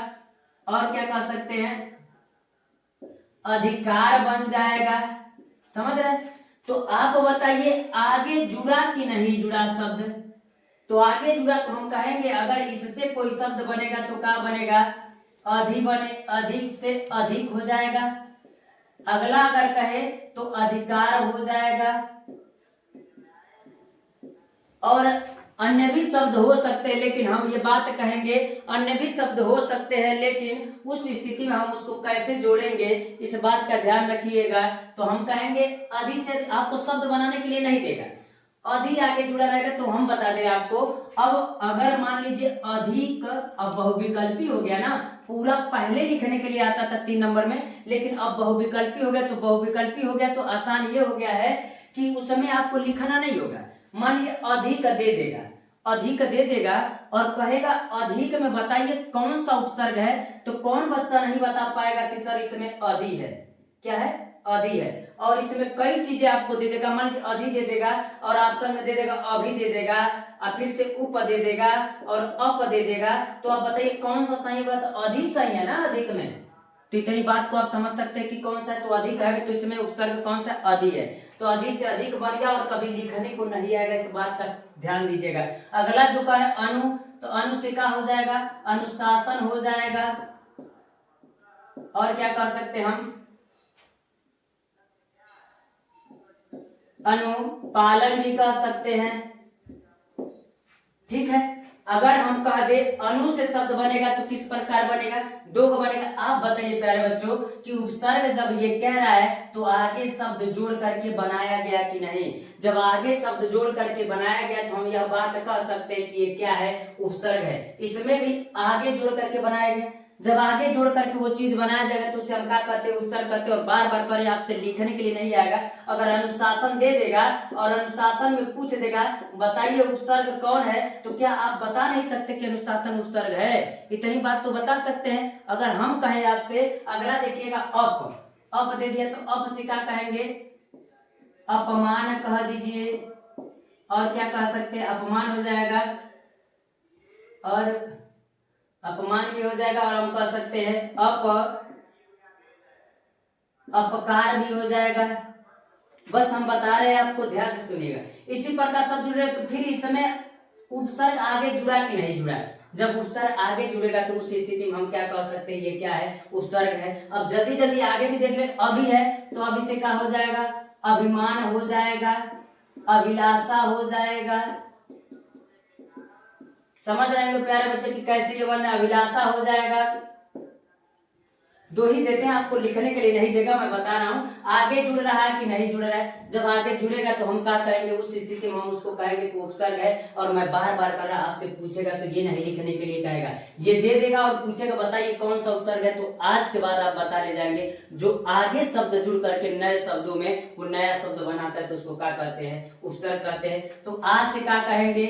और क्या कह सकते हैं? अधिकार बन जाएगा। समझ रहे? तो आप बताइए आगे जुड़ा कि नहीं जुड़ा शब्द? तो आगे जुड़ा तो हम कहेंगे अगर इससे कोई शब्द बनेगा तो क्या बनेगा? अधि बने, अधिक से अधिक हो जाएगा। अगला अगर कहे तो अधिकार हो जाएगा। और अन्य भी शब्द हो सकते हैं, लेकिन हम ये बात कहेंगे अन्य भी शब्द हो सकते हैं, लेकिन उस स्थिति में हम उसको कैसे जोड़ेंगे इस बात का ध्यान रखिएगा। तो हम कहेंगे अधि से आपको शब्द बनाने के लिए नहीं देगा, अधि आगे जुड़ा रहेगा तो हम बता दें आपको। अब अगर मान लीजिए अधिक, अब बहुविकल्पी हो गया ना, पूरा पहले लिखने के लिए आता था 3 नंबर में, लेकिन अब बहुविकल्पी हो गया। तो बहुविकल्पी हो गया तो आसान ये हो गया है कि उस समय आपको लिखना नहीं होगा। मान लीजिए अधिक दे देगा, अधिक दे देगा और कहेगा अधिक में बताइए कौन सा उपसर्ग है, तो कौन बच्चा नहीं बता पाएगा कि सर इसमें अधि है। क्या है? अधि है। और इसमें कई चीजें आपको दे देगा, मान लीजिए अधि दे देगा और ऑप्शन में दे देगा अभी दे देगा, और फिर से उप दे देगा और अप दे देगा। तो आप बताइए कौन सा सही होगा? तो अधि सही है ना अधिक में। तो इतनी बात को आप समझ सकते हैं कि कौन सा है। तो अधिक है तो इसमें उपसर्ग कौन सा? अधि है। तो अधि से अधिक बन गया और कभी लिखने को नहीं आएगा, इस बात का ध्यान दीजिएगा। अगला जो का है अनु, तो अनु से क्या हो जाएगा? अनुशासन हो जाएगा। और क्या कह सकते हैं हम? अनुपालन भी कह सकते हैं। ठीक है। अगर हम कह दे अनु से शब्द बनेगा तो किस प्रकार बनेगा? 2 का बनेगा। आप बताइए प्यारे बच्चों कि उपसर्ग जब ये कह रहा है तो आगे शब्द जोड़ करके बनाया गया कि नहीं? जब आगे शब्द जोड़ करके बनाया गया तो हम यह बात कह सकते हैं कि ये क्या है? उपसर्ग है। इसमें भी आगे जोड़ करके बनाया गया। जब आगे जोड़ करके वो चीज बनाया जाएगा तो उसे हम क्या कहते हैं? उपसर्ग कहते हैं। और बार बार करें आपसे लिखने के लिए नहीं आएगा। अगर अनुशासन दे देगा और अनुशासन में पूछ देगा बताइए उपसर्ग कौन है, तो क्या आप बता नहीं सकते कि अनुशासन उपसर्ग है? इतनी बात तो बता सकते हैं। अगर हम कहें आपसे, अगला देखिएगा अप दे दिया तो अप से क्या कहेंगे? अपमान कह दीजिए। और क्या कह सकते हैं, अपमान हो जाएगा, और अपमान भी हो जाएगा, और हम कह सकते हैं अपकार भी हो जाएगा। बस हम बता रहे हैं आपको, ध्यान से सुनिएगा। इसी प्रकार शब्द जुड़ रहे, तो फिर इस समय उपसर्ग आगे जुड़ा कि नहीं जुड़ा। जब उपसर्ग आगे जुड़ेगा तो उस स्थिति में हम क्या कह सकते हैं, ये क्या है, उपसर्ग है। अब जल्दी जल्दी आगे भी देख ले, अभी है तो अभी से क्या हो जाएगा, अभिमान हो जाएगा, अभिलाषा हो जाएगा। समझ रहे हैं प्यारे बच्चे कि कैसे ये वर्ण अभिलाषा हो जाएगा। दो ही देते हैं आपको, लिखने के लिए नहीं देगा, मैं बता रहा हूँ। आगे जुड़ रहा है कि नहीं जुड़ रहा है, जब आगे जुड़ेगा तो हम क्या कहेंगे, उस स्थिति में हम उसको कहेंगे कि उपसर्ग है। और मैं बार बार कर रहा, आपसे पूछेगा तो ये नहीं लिखने के लिए कहेगा, ये दे देगा और पूछेगा बताइए कौन सा उपसर्ग है, तो आज के बाद आप बता ले जाएंगे। जो आगे शब्द जुड़ करके नए शब्दों में वो नया शब्द बनाता है तो उसको क्या कहते हैं, उपसर्ग कहते हैं। तो आज से क्या कहेंगे,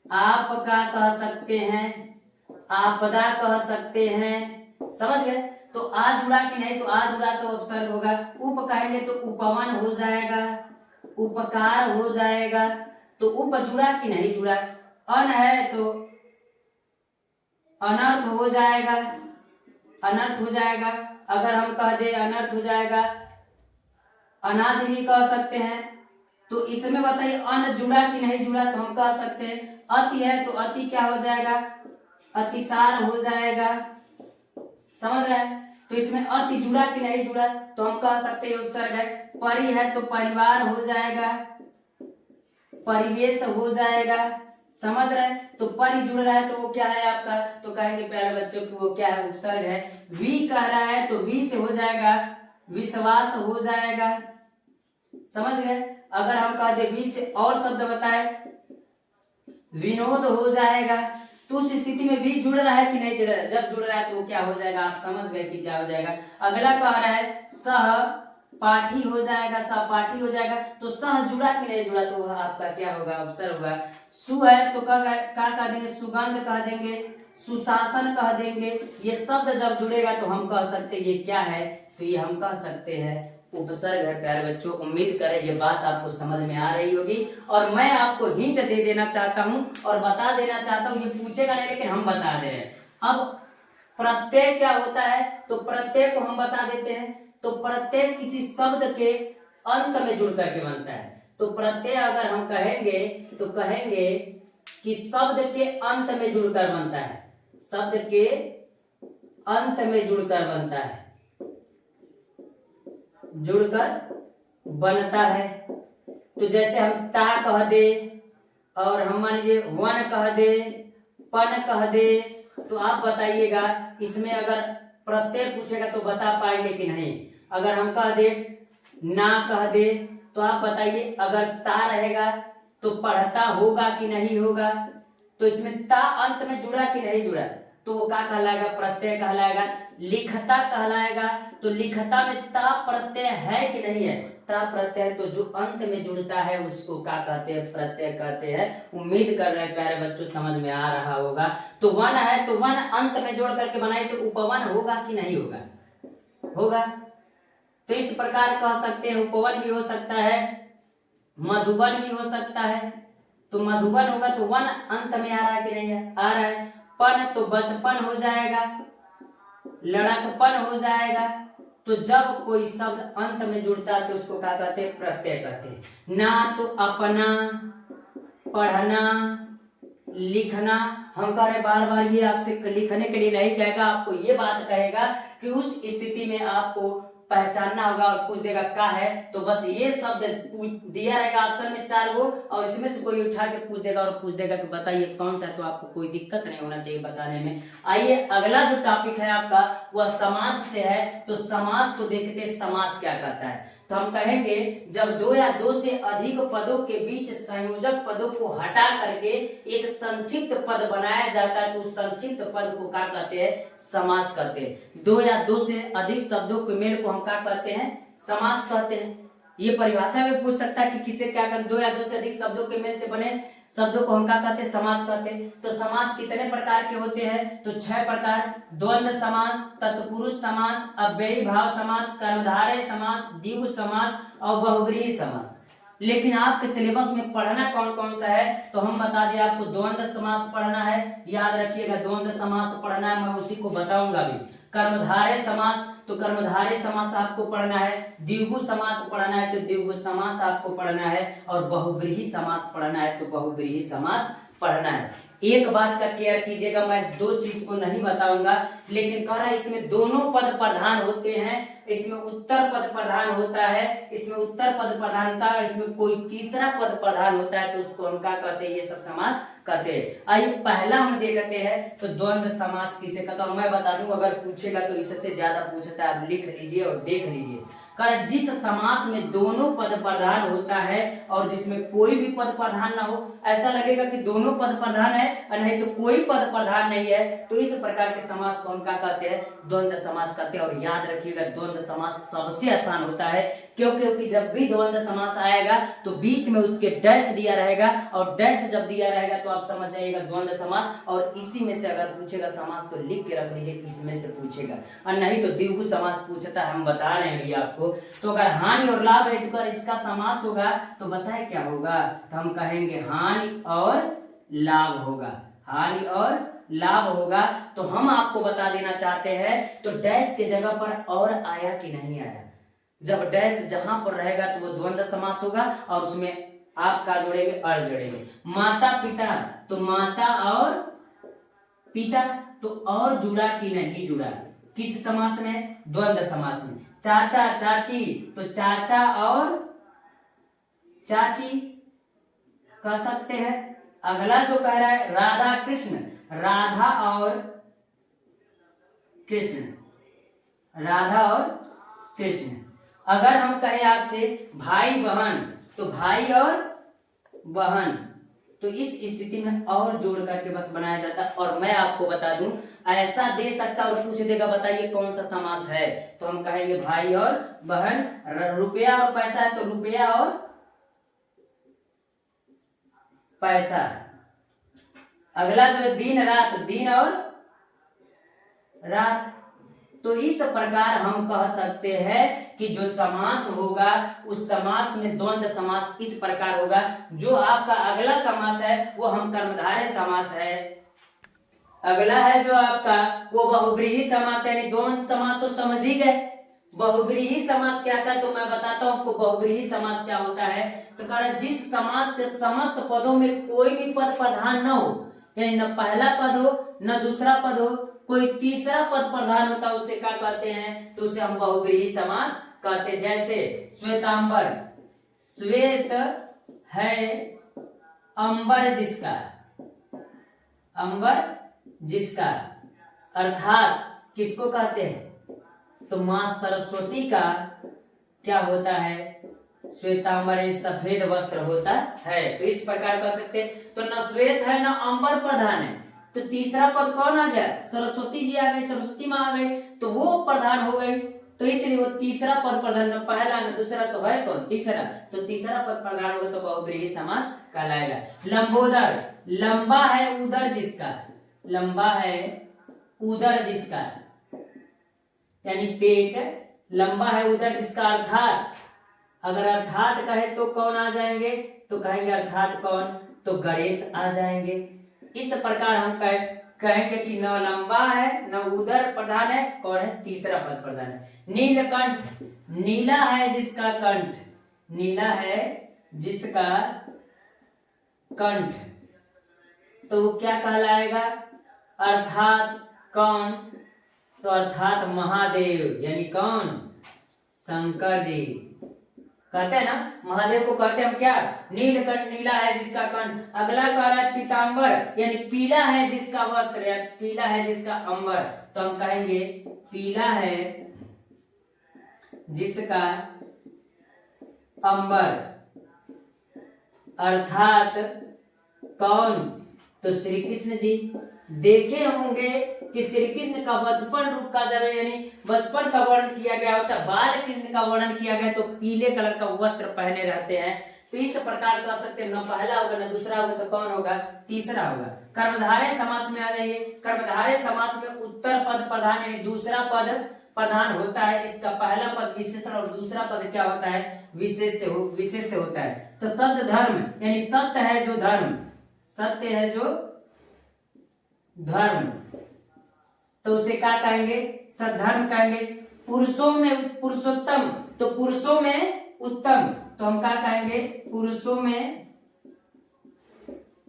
आप क्या कह सकते हैं, आपदा कह सकते हैं। समझ गए। तो आज जुड़ा कि नहीं, तो आज जुड़ा तो उपसर्ग होगा। उप कहेंगे तो उपवन हो जाएगा, उपकार हो जाएगा। तो उप जुड़ा कि नहीं जुड़ा, अन है तो अनर्थ हो जाएगा, अनर्थ हो जाएगा। अगर हम कह दे अनर्थ हो जाएगा, अनाथ भी कह सकते हैं। तो इसमें बताइए अन जुड़ा कि नहीं जुड़ा, तो हम कह सकते हैं अति है तो अति क्या हो जाएगा, अतिसार हो जाएगा। समझ रहे हैं। तो इसमें अति जुड़ा कि नहीं जुड़ा, तो हम कह सकते हैं उपसर्ग है। परि है तो परिवार हो जाएगा, परिवेश हो जाएगा। समझ रहे हैं। तो परि जुड़ रहा है तो वो क्या है आपका, तो कहेंगे प्यारे बच्चों की वो क्या है, उपसर्ग है। वी कह रहा है तो वी से हो जाएगा विश्वास हो जाएगा। समझ गए। अगर हम कह दे वी से और शब्द बताए, विनोद हो जाएगा। तो उस स्थिति में वी जुड़ रहा है कि नहीं जुड़ रहा है, जब जुड़ रहा है तो वो क्या हो जाएगा, आप समझ गए कि क्या हो जाएगा। अगला कह रहा है सह पाठी हो जाएगा, सहपाठी हो जाएगा। तो सह जुड़ा कि नहीं जुड़ा, तो वह आपका क्या होगा, अवसर होगा। सु है तो क्या कह देंगे, सुगंध कह देंगे, सुशासन कह देंगे। ये शब्द जब जुड़ेगा तो हम कह सकते हैं ये क्या है, तो ये हम कह सकते हैं उपसर्ग है। प्यारे बच्चों, उम्मीद करें ये बात आपको समझ में आ रही होगी। और मैं आपको हिंट दे देना चाहता हूं और बता देना चाहता हूं, ये पूछेगा नहीं लेकिन हम बता दे रहे हैं। अब प्रत्यय क्या होता है, तो प्रत्यय को हम बता देते हैं। तो प्रत्यय किसी शब्द के अंत में जुड़ करके बनता है। तो प्रत्यय अगर हम कहेंगे तो कहेंगे कि शब्द के अंत में जुड़कर बनता है, शब्द के अंत में जुड़कर बनता है, जुड़कर बनता है। तो जैसे हम ता कह दे और हम मान लीजिए वन कह दे, पन कह दे, तो आप बताइएगा इसमें अगर प्रत्यय पूछेगा तो बता पाएंगे कि नहीं। अगर हम कह दे ना कह दे तो आप बताइए अगर ता रहेगा तो पढ़ता होगा कि नहीं होगा। तो इसमें ता अंत में जुड़ा कि नहीं जुड़ा, तो वो क्या कहलाएगा, प्रत्यय कहलाएगा। लिखता कहलाएगा, तो लिखता में ता प्रत्यय है कि नहीं है, ता प्रत्यय, तो जो अंत में जुड़ता है उसको क्या कहते हैं, प्रत्यय कहते हैं। उम्मीद कर रहे हैं प्यारे बच्चों समझ में आ रहा होगा। तो वन है तो वन अंत में जोड़ करके बनाए तो उपवन होगा कि नहीं होगा, होगा। तो इस प्रकार कह सकते हैं उपवन भी हो सकता है, मधुबन भी हो सकता है। तो मधुबन होगा तो वन अंत में आ रहा है कि नहीं है, आ रहा है। पन तो बचपन हो जाएगा, लड़कपन हो जाएगा। तो जब कोई शब्द अंत में जुड़ता है तो उसको क्या कहते हैं, प्रत्यय कहते हैं। ना तो अपना, पढ़ना, लिखना। हम कह रहे बार बार ये आपसे लिखने के लिए नहीं कहेगा, आपको ये बात कहेगा कि उस स्थिति में आपको पहचानना होगा और पूछ देगा क्या है। तो बस ये शब्द दिया रहेगा ऑप्शन में 4 वो, और इसमें से कोई उठा के पूछ देगा और पूछ देगा कि बताइए कौन सा, तो आपको कोई दिक्कत नहीं होना चाहिए बताने में। आइए अगला जो टॉपिक है आपका वह समास से है। तो समास को देखते समास क्या कहता है। तो हम कहेंगे जब दो या दो से अधिक पदों के बीच संयोजक पदों को हटा करके एक संक्षिप्त पद बनाया जाता है तो उस संक्षिप्त पद को क्या कहते हैं, समास कहते हैं। दो या दो से अधिक शब्दों के मेल को हम क्या कहते हैं, समास कहते हैं। ये परिभाषा में पूछ सकता है कि किसे क्या कहते, दो या दो से अधिक शब्दों के मेल से बने शब्दों को हम क्या कहते हैं, समास कहते हैं। तो समास कितने प्रकार के होते हैं, तो 6 प्रकार। द्वंद्व समास, तत्पुरुष समास, अव्ययी भाव समास, कर्मधारय समास, द्विगु समास और बहुव्रीहि समास। लेकिन आपके सिलेबस में पढ़ना कौन कौन सा है, तो हम बता दें आपको द्वंद्व समास पढ़ना है, याद रखिएगा द्वंद्व समास पढ़ना है, मैं उसी को बताऊंगा भी। कर्मधारय समास, तो कर्मधारय समास आपको पढ़ना है, द्विगु समास पढ़ना है तो द्विगु समास आपको पढ़ना है, और बहुव्रीहि समास पढ़ना है तो बहुव्रीहि समास पढ़ना है। एक बात का केयर कीजिएगा, मैं इस दो चीज को नहीं बताऊंगा, लेकिन कह रहा है इसमें दोनों पद प्रधान होते हैं, इसमें उत्तर पद प्रधान होता है, इसमें उत्तर पद प्रधानता, इसमें कोई तीसरा पद प्रधान होता है तो उसको हम क्या कहते हैं, ये सब समास कहते हैं। आइए पहला हम देखते हैं तो द्वंद्व समास किसे कहते हैं, और मैं बता दूं अगर पूछेगा तो इससे ज्यादा पूछता है, आप लिख लीजिए और देख लीजिए। कारण जिस समास में दोनों पद प्रधान होता है और जिसमें कोई भी पद प्रधान ना हो, ऐसा लगेगा कि दोनों पद प्रधान है और नहीं तो कोई पद प्रधान नहीं है, तो इस प्रकार के समास को हम क्या कहते हैं, द्वंद्व समास कहते हैं। और याद रखिएगा द्वंद्व समास सबसे आसान होता है, क्योंकि जब भी द्वंद्व समास आएगा तो बीच में उसके डैश दिया रहेगा, और डैश जब दिया रहेगा तो आप समझ जाइएगा द्वंद्व समास, और इसी में से अगर पूछेगा समास तो लिख के रख लीजिए, इसमें से पूछेगा, और नहीं तो द्विगु समास पूछता है, हम बता रहे हैं आपको। तो अगर हानि और लाभ है तो इसका समास होगा, तो बताए क्या होगा, तो हम कहेंगे हानि और लाभ होगा, हानि और लाभ होगा। तो हम आपको बता देना चाहते हैं तो डैश के जगह पर और आया कि नहीं आया, जब डैश जहां पर रहेगा तो वो द्वंद्व समास होगा, और उसमें आप का जोड़ेंगे, अर जोड़ेंगे। माता पिता, तो माता और पिता, तो और जुड़ा कि नहीं जुड़ा, किस समास में, द्वंद्व समास में। चाचा चाची, तो चाचा और चाची कह सकते हैं। अगला जो कह रहा है राधा कृष्ण, राधा और कृष्ण, राधा और कृष्ण। अगर हम कहें आपसे भाई बहन, तो भाई और बहन, तो इस स्थिति में और जोड़ करके बस बनाया जाता है। और मैं आपको बता दूं ऐसा दे सकता और पूछ देगा बताइए कौन सा समास है, तो हम कहेंगे भाई और बहन। रुपया और पैसा है तो रुपया और पैसा। अगला जो है दिन रात, दिन और रात। तो इस प्रकार हम कह सकते हैं कि जो समास होगा उस समास में द्वंद्व समास इस प्रकार होगा। जो आपका अगला समास है वो हम कर्मधारय समास है। अगला है जो आपका वो बहुव्रीहि समास है, यानी द्वंद्व समास तो समझ ही गए। बहुव्रीहि समास क्या था तो मैं बताता हूं आपको बहुव्रीहि समास क्या होता है। तो कारण जिस समास के समस्त पदों में कोई भी पद प्रधान न हो, यानी न पहला पद हो न दूसरा पद हो, कोई तीसरा पद प्रधान होता है, उसे क्या कहते हैं, तो उसे हम बहुव्रीहि समास कहते हैं। जैसे श्वेतांबर, श्वेत है अंबर जिसका, अंबर जिसका, अर्थात किसको कहते हैं, तो मां सरस्वती का क्या होता है, श्वेतांबर सफेद वस्त्र होता है। तो इस प्रकार कह सकते हैं। तो न श्वेत है न अंबर प्रधान है, तो तीसरा पद कौन आ गया, सरस्वती जी आ गई, सरस्वती मां आ गई, तो वो प्रधान हो गई, तो इसलिए वो तीसरा पद प्रधान, न पहला न दूसरा, तो है कौन, तीसरा, तो तीसरा पद प्रधान होगा तो बहुव्रीहि समास कहलाएगा। लंबोदर, लंबा है उदर जिसका, लंबा है उदर जिसका, यानी पेट लंबा है उदर जिसका, अर्थात अगर अर्थात कहे तो कौन आ जाएंगे, तो कहेंगे अर्थात कौन, तो गणेश आ जाएंगे। इस प्रकार हम कहेंगे कि न लंबा है न उदर प्रधान है, कौन है, तीसरा पद प्रधान है। नीलकंठ, नीला है जिसका कंठ, नीला है जिसका कंठ, तो वो क्या कहलाएगा, अर्थात कौन, तो अर्थात महादेव, यानी कौन, शंकर जी। कहते हैं ना महादेव को कहते हैं हम क्या, नीलकंठ, नीला है जिसका कंठ। अगला कह रहा है पीतांबर, यानी पीला है जिसका वस्त्र, या पीला है जिसका अंबर, तो हम कहेंगे पीला है जिसका अंबर, अर्थात कौन, तो श्री कृष्ण जी। देखे होंगे कि श्री कृष्ण का बचपन रूप का जब यानी बचपन का वर्णन किया गया होता है, बाल कृष्ण का वर्णन किया गया तो पीले कलर का वस्त्र पहने रहते हैं। तो इस प्रकार कह सकते हैं न पहला होगा न दूसरा होगा, तो कौन होगा, तीसरा होगा। कर्मधारय समास में आ जाइए। कर्मधारय समास में उत्तर पद प्रधान यानी दूसरा पद प्रधान होता है, इसका पहला पद विशेषण और दूसरा पद क्या होता है, विशेष से होता है। तो शब्द धर्म यानी सत्य है जो धर्म, सत्य है जो धर्म, तो उसे क्या कहेंगे, सद्धर्म कहेंगे। पुरुषों में पुरुषोत्तम, तो पुरुषों में उत्तम, तो हम क्या कहेंगे, पुरुषों में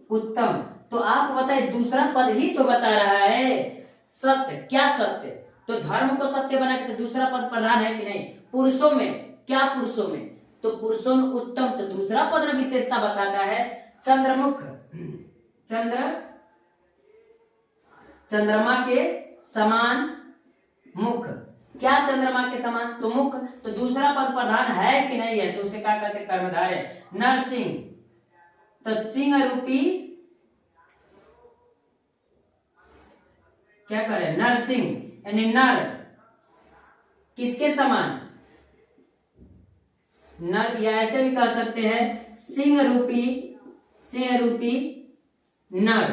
उत्तम। तो आप बताइए, दूसरा पद ही तो बता रहा है सत्य, क्या सत्य, तो धर्म को सत्य बना के, तो दूसरा पद प्रधान है कि नहीं, पुरुषों में, क्या पुरुषों में, तो पुरुषों में उत्तम, तो दूसरा पद में विशेषता बताता है। चंद्रमुख, चंद्रमा के समान मुख, क्या चंद्रमा के समान, तो मुख, तो दूसरा पद प्रधान है कि नहीं है, तो उसे क्या कहते हैं, कर्मधारय। नरसिंह, तो सिंह रूपी क्या करे, नरसिंह यानी नर, किसके समान, नर, या ऐसे भी कह सकते हैं सिंह रूपी नर,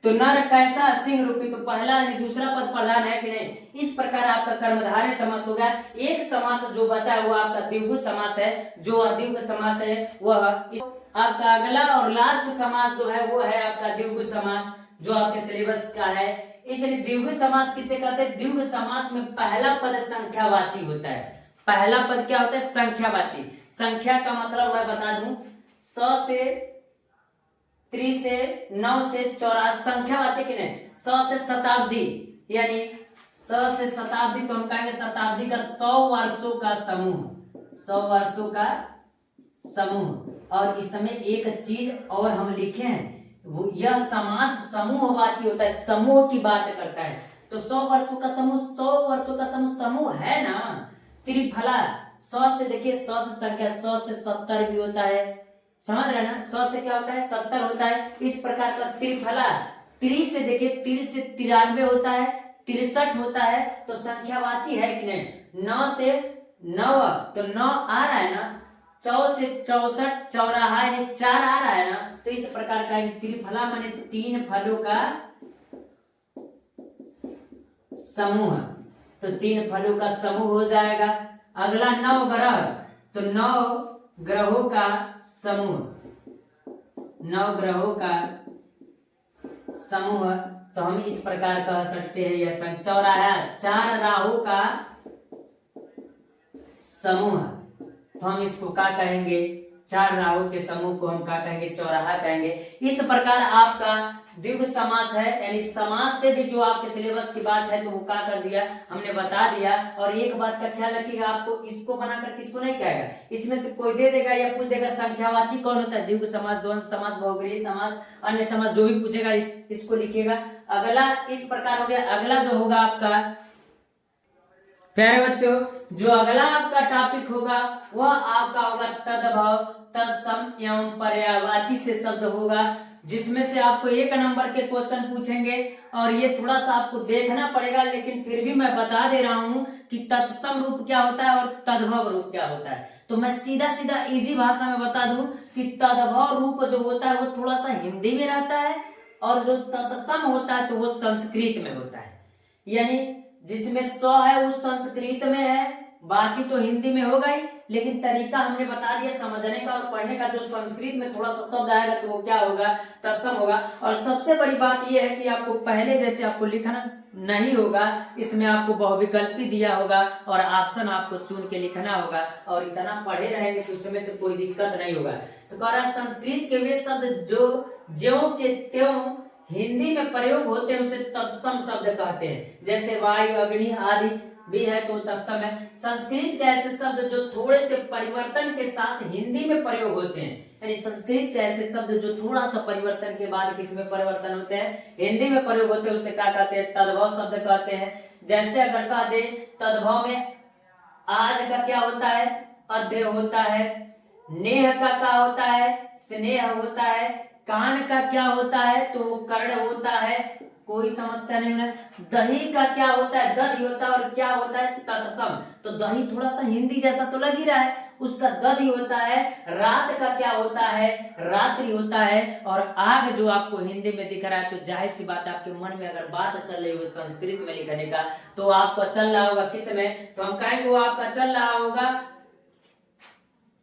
तो नर कैसा, सिंह रूपी, तो पहला यानी दूसरा पद प्रधान है कि नहीं। इस प्रकार आपका कर्मधारय समास हो गया। एक समास जो बचा है वो आपका द्विगु समास है, जो द्विगु समास है वह आपका अगला और लास्ट समास जो है वो है आपका द्विगु समास, जो आपके सिलेबस का है। इसलिए द्विगु समास किसे कहते हैं, द्विगु समास में पहला पद संख्यावाची होता है। पहला पद क्या होता है, संख्यावाची। संख्या का मतलब मैं बता दूं, 100 से 3 से 9 से 84 संख्यावाची की नहीं, 100 से शताब्दी, यानी 100 से शताब्दी, तो हम कहेंगे शताब्दी का 100 वर्षों का समूह, 100 वर्षों का समूह। और इस समय एक चीज और हम लिखे हैं, वो यह समास समूहवाची होता है, समूह की बात करता है। तो 100 वर्षों का समूह, 100 वर्षों का समूह है ना, त्रिफला। 100 से देखिए, 100 से संख्या 100 से 70 भी होता है, समझ रहे ना, 100 से क्या होता है, 70 होता है। इस प्रकार का त्रिफला, 30 से देखिए, 30 से 93 होता है, 63 होता है, तो संख्यावाची है कि नहीं। 9 से 9, तो 9 आ रहा है ना, 4 से 64 चौराहा यानी 4 आ रहा है ना, तो इस प्रकार का त्रिफला माने 3 फलों का समूह, तो 3 फलों का समूह हो जाएगा। अगला 9 ग्रह, तो 9 ग्रहों का समूह, 9 ग्रहों का समूह, तो हम इस प्रकार कह सकते हैं यह चौराहा, 4 राहु का समूह, तो हम इसको क्या कहेंगे, 4 राहु के समूह को हम क्या कहेंगे, चौराहा कहेंगे। इस प्रकार आपका द्विगु समास है, यानी समास से भी जो आपके सिलेबस की बात है तो वो क्या कर दिया, हमने बता दिया। और एक बात का ख्याल रखिएगा, आपको इसको बनाकर किसको नहीं कहेगा, इसमें से कोई दे देगा या पूछ देगा संख्यावाची कौन होता है, द्विगु समास, द्वंद्व समास, बहुव्रीहि समास, अन्य समास, जो भी पूछेगा इसको लिखिएगा। अगला इस प्रकार हो गया। अगला जो होगा आपका, प्यारे बच्चों, जो अगला आपका टॉपिक होगा वह आपका होगा तद्भव, तत्सम एवं पर्यायवाची से शब्द होगा, जिसमें से आपको 1 नंबर के क्वेश्चन पूछेंगे। और ये थोड़ा सा आपको देखना पड़ेगा, लेकिन फिर भी मैं बता दे रहा हूं कि तत्सम रूप क्या होता है और तद्भव रूप क्या होता है। तो मैं सीधा सीधा इजी भाषा में बता दूं कि तद्भव रूप जो होता है वो थोड़ा सा हिंदी में रहता है, और जो तत्सम होता है तो वो संस्कृत में होता है। यानी जिसमें 100 है वो संस्कृत में है, बाकी तो हिंदी में होगा ही, लेकिन तरीका हमने बता दिया समझने का और पढ़ने का। जो संस्कृत में थोड़ा सा शब्द आएगा तो वो क्या होगा, तत्सम होगा। और सबसे बड़ी बात यह है कि आपको पहले जैसे आपको लिखना नहीं होगा, इसमें आपको बहुविकल्पी दिया होगा और ऑप्शन आपको चुन के लिखना होगा, और इतना पढ़े रहेंगे तो उसमें से कोई दिक्कत नहीं होगा। तो कह रहा है संस्कृत के वे शब्द जो ज्यों के त्यों हिंदी में प्रयोग होते हैं उसे तत्सम शब्द कहते हैं। जैसे वायु, अग्नि आदि भी है तो तत्सम है। संस्कृत के ऐसे शब्द जो थोड़े से परिवर्तन के साथ हिंदी में प्रयोग होते हैं, यानी संस्कृत के ऐसे शब्द जो थोड़ा सा परिवर्तन के बाद किसमें परिवर्तन होते हैं, हिंदी में प्रयोग होते हैं, उसे क्या कहते हैं, तद्भव शब्द कहते हैं। जैसे अगर कह दे तद्भव में आज का क्या होता है, अध्यय होता है, नेह का क्या होता है, स्नेह होता है, कान का क्या होता है तो वो कर्ण होता है, कोई समस्या नहीं है। दही का क्या होता है, दधि होता है, और क्या होता है, तत्सम। तो दही थोड़ा सा हिंदी जैसा तो लग ही रहा है, उसका दधि होता है, रात का क्या होता है, रात्रि होता है, और आग जो आपको हिंदी में दिख रहा है, तो जाहिर सी बात है आपके मन में अगर बात चल रही हो संस्कृत में लिखने का, तो आपका चल रहा होगा किस में, तो हम कहेंगे वो आपका चल रहा होगा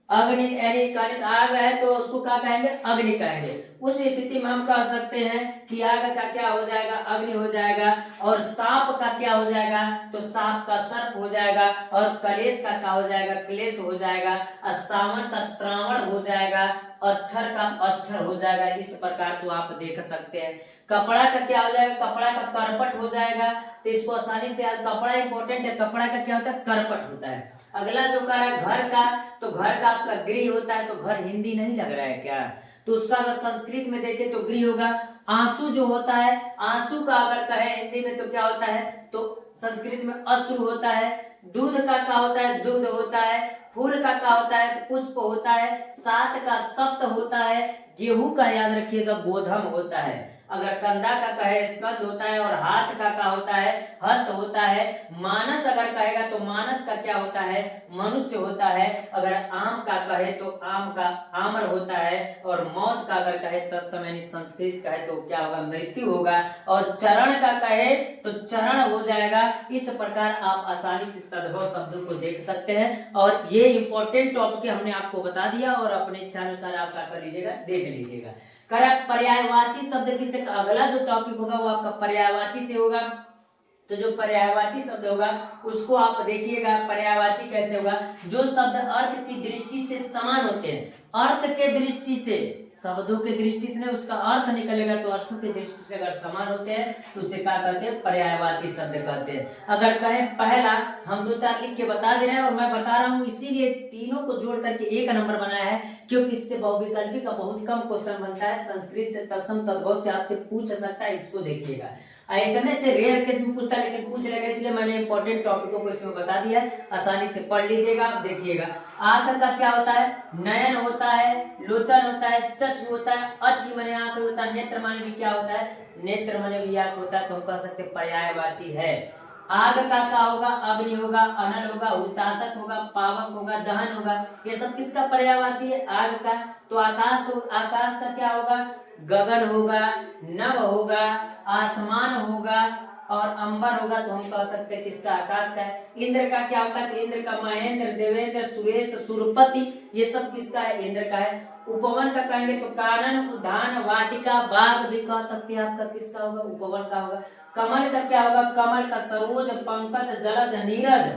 अग्नि, यानी आग है तो उसको क्या कहेंगे, अग्नि कहेंगे। उस स्थिति में हम कह सकते हैं कि आग का क्या हो जाएगा, अग्नि हो जाएगा, और सांप का क्या हो जाएगा, तो सांप का सर्प हो जाएगा, और कलेश का क्या हो जाएगा, क्लेश हो जाएगा, और सावन का श्रावण हो जाएगा, अक्षर का अक्षर हो जाएगा। इस प्रकार तो आप देख सकते हैं। कपड़ा का क्या हो जाएगा, कपड़ा का करपट हो जाएगा। तो इसको आसानी से, कपड़ा इंपॉर्टेंट है, कपड़ा का क्या होता है, करपट होता है। अगला जो कह रहा है घर का, तो घर का आपका गृह होता है, तो घर हिंदी नहीं लग रहा है क्या, तो उसका अगर संस्कृत में देखें तो गृह होगा। आंसू जो होता है, आंसू का अगर कहे हिंदी में तो क्या होता है, तो संस्कृत में अश्रु होता है। दूध का क्या होता है, दुग्ध होता है। फूल का क्या होता है, पुष्प होता है। सात का सप्त होता है। गेहूं का याद रखिएगा गोधम होता है। अगर कंधा का कहे स्कंद होता है, और हाथ का क्या होता है, हस्त होता है। मानस अगर कहेगा तो मानस का क्या होता है, मनुष्य होता है। अगर आम का कहे तो आम का आम्र होता है, और मौत का अगर कहे तत्समय संस्कृत कहे तो क्या होगा, मृत्यु होगा। और चरण का कहे तो चरण हो जाएगा। इस प्रकार आप आसानी से तद्भव शब्दों को देख सकते हैं, और ये इंपॉर्टेंट टॉपिक हमने आपको बता दिया, और अपने इच्छा अनुसार आप क्या कर लीजिएगा, देख लीजिएगा। करेक्ट। पर्यायवाची शब्द किससे, अगला जो टॉपिक होगा वो आपका पर्यायवाची से होगा। तो जो पर्यायवाची शब्द होगा उसको आप देखिएगा, पर्यायवाची कैसे होगा, जो शब्द अर्थ की दृष्टि से समान होते हैं, अर्थ के दृष्टि से, शब्दों के दृष्टि से नहीं, उसका अर्थ निकलेगा, तो अर्थों की दृष्टि से अगर समान होते हैं तो उसे क्या कहते हैं, पर्यायवाची शब्द कहते हैं। अगर कहें पहला, हम दो चार लिख के बता दे रहे हैं, और मैं बता रहा हूं इसीलिए तीनों को जोड़ करके एक नंबर बनाया है, क्योंकि इससे बहुविकल्पी का बहुत कम क्वेश्चन बनता है। संस्कृत से, तत्सम, तद्भव से आपसे पूछ सकता है, इसको देखिएगा। ऐसे में से रेयर केस में पूछता है, लेकिन पूछ लेगा, इसलिए मैंने इंपॉर्टेंट टॉपिकों को इसमें बता दिया है, आसानी से पढ़ लीजिएगा। आप देखिएगा, आंख का क्या होता है, नयन होता है, लोचन होता है, चक्षु होता है, अच्छी माने आंख होता है, नेत्र माने भी क्या होता है, नेत्र माने भी आंख होता है, तो हम कह सकते हैं पर्यायवाची है। आग का क्या होगा, अग्नि होगा, अनल होगा, हुताशक होगा, पावक होगा, दहन होगा, ये सब किसका पर्यायवाची है, आग का। तो आकाश का क्या होगा, गगन होगा, नभ होगा, आसमान होगा, और अंबर होगा, तो हम कह सकते हैं किसका, आकाश का है। इंद्र का क्या होता है, तो इंद्र का महेंद्र, देवेंद्र, सुरेश, सुरपति, ये सब किसका है, इंद्र का है। उपवन का कहेंगे तो कानन, उद्यान, वाटिका, बाग भी कह सकते हैं, आपका किसका होगा, उपवन का होगा। कमल का क्या होगा, कमल का सरोज, पंकज, जलज, नीरज,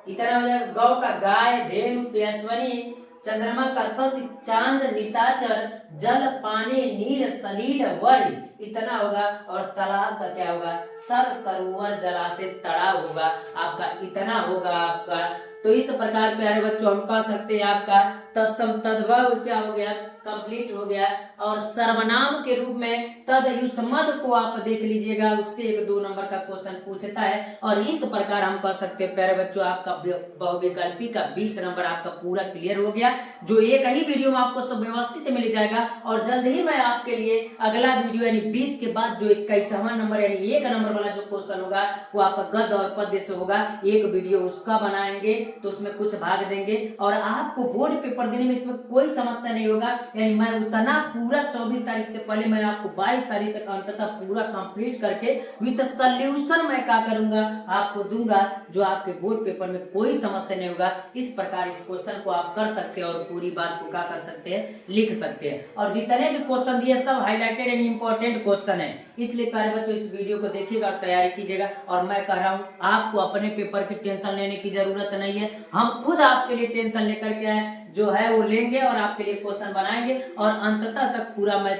इतना हो जाएगा। गौ का गाय, धेनु, पेशवनी, चंद्रमा का शशि, चांद, निशाचर, जल, पानी, नीर, सलील, वर, इतना होगा। और तालाब का क्या होगा, सर, सरोवर, जलाशय, तालाब होगा, आपका इतना होगा आपका। तो इस प्रकार प्यारे बच्चों हम कह सकते हैं आपका तत्सम तद्भव क्या हो गया, कंप्लीट हो गया। और सर्वनाम के रूप में तदयुष्मद को आप देख लीजिएगा, उससे 1-2 नंबर का क्वेश्चन पूछता है। और इस प्रकार हम कह सकते हैं प्यारे बच्चों आपका बहुविकल्पी का 20 नंबर आपका पूरा क्लियर हो गया, जो एक ही वीडियो में आपको सब व्यवस्थित मिल जाएगा। और जल्द ही मैं आपके लिए अगला वीडियो यानी 20 के बाद जो 21वां नंबर यानी 1 नंबर वाला जो क्वेश्चन होगा वो आपका गद्य और पद्य से होगा, एक वीडियो उसका बनाएंगे, तो उसमें कुछ भाग देंगे। और आपको बोर्ड पेपर देने में इसमें कोई समस्या नहीं होगा, यानी मैं उतना पूरा 24 तारीख से पहले मैं आपको 22 तारीख तक अंततः पूरा कंप्लीट करके विद सॉल्यूशन मैं क्या करूंगा आपको दूंगा, जो आपके बोर्ड पेपर में कोई समस्या नहीं होगा। इस प्रकार इस क्वेश्चन को आप कर सकते हैं और पूरी बात को क्या कर सकते हैं, लिख सकते हैं। और जितने भी क्वेश्चन दिए सब हाईलाइटेड एंड इंपॉर्टेंट क्वेश्चन है, इसलिए प्यारे बच्चों इस वीडियो को देखिएगा और तैयारी कीजिएगा। और मैं कह रहा हूँ आपको अपने पेपर की टेंशन लेने की जरूरत नहीं है, हम खुद आपके लिए टेंशन लेकर के आए जो है वो लेंगे और आपके लिए क्वेश्चन बनाएंगे। और अंततः तक पूरा मैं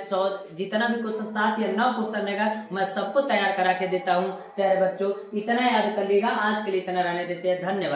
जितना भी क्वेश्चन 7 या 9 क्वेश्चन रहेगा मैं सबको तैयार करा के देता हूँ। प्यारे बच्चों इतना याद कर लीजिएगा, आज के लिए इतना रहने देते हैं, धन्यवाद।